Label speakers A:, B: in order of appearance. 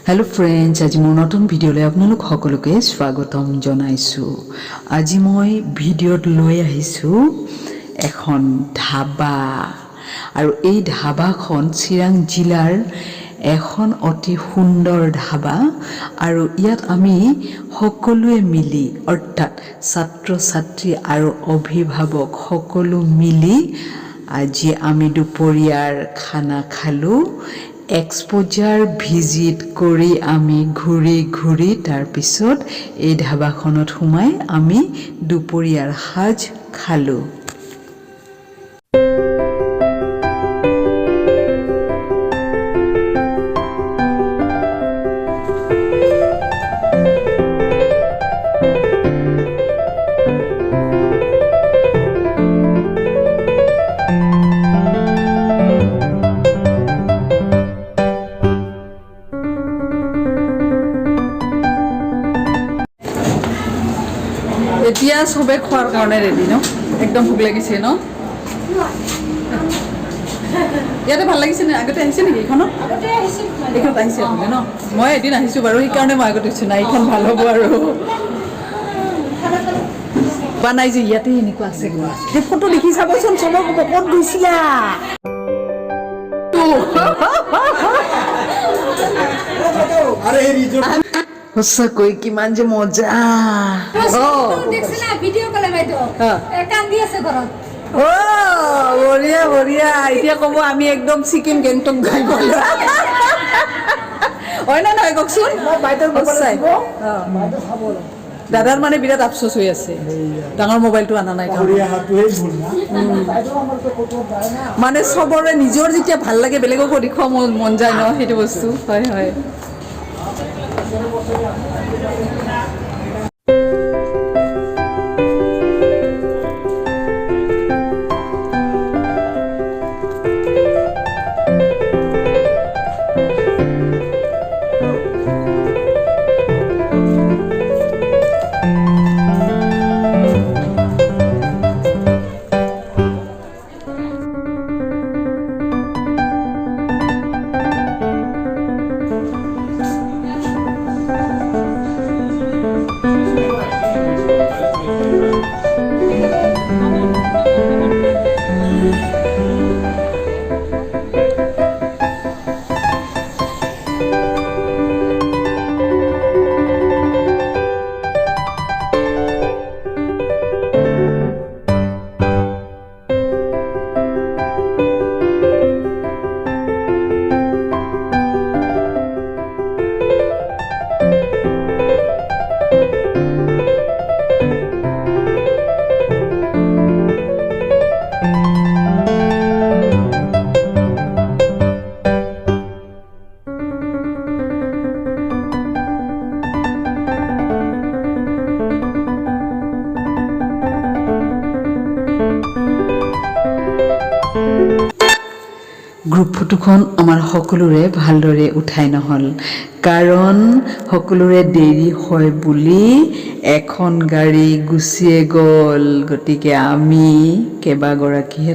A: Hello friends, आज मोर नतुन भिडिओले आपनालोक सकलोके स्वागतम जनाइछु। আজি মই ভিডিঅ'ত লৈ আহিছো এখন ধাবা আৰু এই ধাবাখন চিৰাং জিলাৰ এখন অতি সুন্দৰ ধাবা আৰু ইয়াত আমি সকলোৱে মিলি অৰ্থাৎ ছাত্ৰ ছাত্ৰী আৰু অভিভাৱক সকলো মিলি আজি আমি দুপৰীয়াৰ খানা খালো। এক্সপোজাৰ ভিজিট কৰি আমি ঘূৰি তাৰ পিছত এই ধাবাখনত সোমাই আমি দুপৰীয়াৰ সাজ খালো। এতিয়া সবে খোৱাৰ কাৰণে ৰেডি ন, একদম ভোক লাগিছে ন। ইয়াতে ভাল লাগিছে নে? আগতে আহিছে নেকি এইখনত? এইখনত আহিছে আপুনি ন? মই এদিন আহিছোঁ বাৰু, সেইকাৰণে মই আগতে আহিছোঁ। নাই এইখন ভাল হ'ব আৰু নাই যে ইয়াতে এনেকুৱা আছে। সেই ফটো দেখি চাবচোন, চবক ক'ত গৈছিলা? সঁচাকৈ কিমান যে মজা। বঢ়িয়া বঢ়িয়া। এতিয়া ক'ব আমি একদম ছিকিম গেংটক গাই গ'লো। হয় নে নহয় কওকচোন? দাদাৰ মানে বিৰাট আফচোচ হৈ আছে, ডাঙৰ মোবাইলটো অনা নাই। মানে চবৰে নিজৰ যেতিয়া ভাল লাগে বেলেগকো দেখুৱাব মন যায় ন, সেইটো বস্তু। হয় হয়। গ্ৰুপ ফটোখন আমাৰ সকলোৰে ভালদৰে উঠাই নহ'ল, কাৰণ সকলোৰে দেৰি হয় বুলি এখন গাড়ী গুচিয়ে গ'ল। গতিকে আমি কেইবাগৰাকীহে